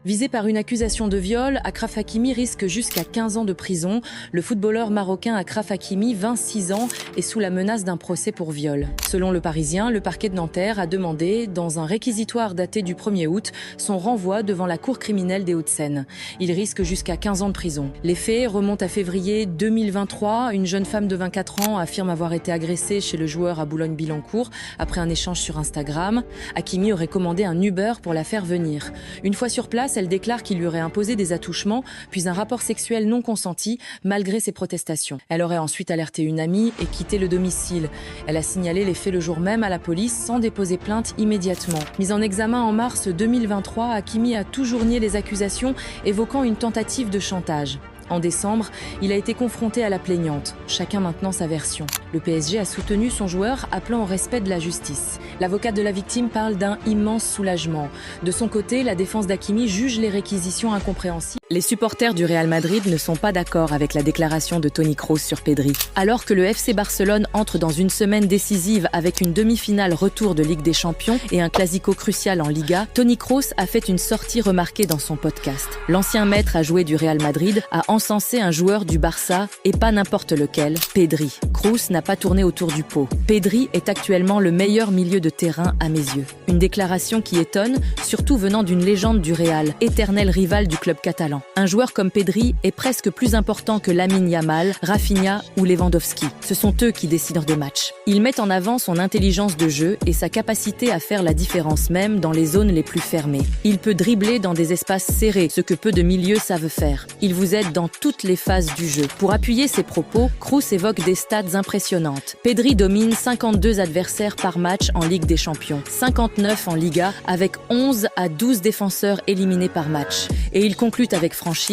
Visé par une accusation de viol, Achraf Hakimi risque jusqu'à 15 ans de prison. Le footballeur marocain Achraf Hakimi, 26 ans, est sous la menace d'un procès pour viol. Selon Le Parisien, le parquet de Nanterre a demandé, dans un réquisitoire daté du 1er août, son renvoi devant la cour criminelle des Hauts-de-Seine. Il risque jusqu'à 15 ans de prison. Les faits remontent à février 2023. Une jeune femme de 24 ans affirme avoir été agressée chez le joueur à Boulogne-Billancourt après un échange sur Instagram. Hakimi aurait commandé un Uber pour la faire venir. Une fois sur place, elle déclare qu'il lui aurait imposé des attouchements, puis un rapport sexuel non consenti, malgré ses protestations. Elle aurait ensuite alerté une amie et quitté le domicile. Elle a signalé les faits le jour même à la police sans déposer plainte immédiatement. Mise en examen en mars 2023, Hakimi a toujours nié les accusations, évoquant une tentative de chantage. En décembre, il a été confronté à la plaignante, chacun maintenant sa version. Le PSG a soutenu son joueur, appelant au respect de la justice. L'avocate de la victime parle d'un immense soulagement. De son côté, la défense d'Hakimi juge les réquisitions incompréhensibles. Les supporters du Real Madrid ne sont pas d'accord avec la déclaration de Toni Kroos sur Pedri. Alors que le FC Barcelone entre dans une semaine décisive avec une demi-finale retour de Ligue des Champions et un classico crucial en Liga, Toni Kroos a fait une sortie remarquée dans son podcast. L'ancien maître à jouer du Real Madrid a encensé un joueur du Barça, et pas n'importe lequel, Pedri. Kroos n'a pas tourné autour du pot. Pedri est actuellement le meilleur milieu de terrain à mes yeux. Une déclaration qui étonne, surtout venant d'une légende du Real, éternel rival du club catalan. Un joueur comme Pedri est presque plus important que Lamine Yamal, Rafinha ou Lewandowski. Ce sont eux qui décident des matchs. Il met en avant son intelligence de jeu et sa capacité à faire la différence même dans les zones les plus fermées. Il peut dribbler dans des espaces serrés, ce que peu de milieux savent faire. Il vous aide dans toutes les phases du jeu. Pour appuyer ses propos, Kroos évoque des stats impressionnantes. Pedri domine 52 adversaires par match en Ligue des Champions, 59 en Liga, avec 11 à 12 défenseurs éliminés par match. Et il conclut avec franchise: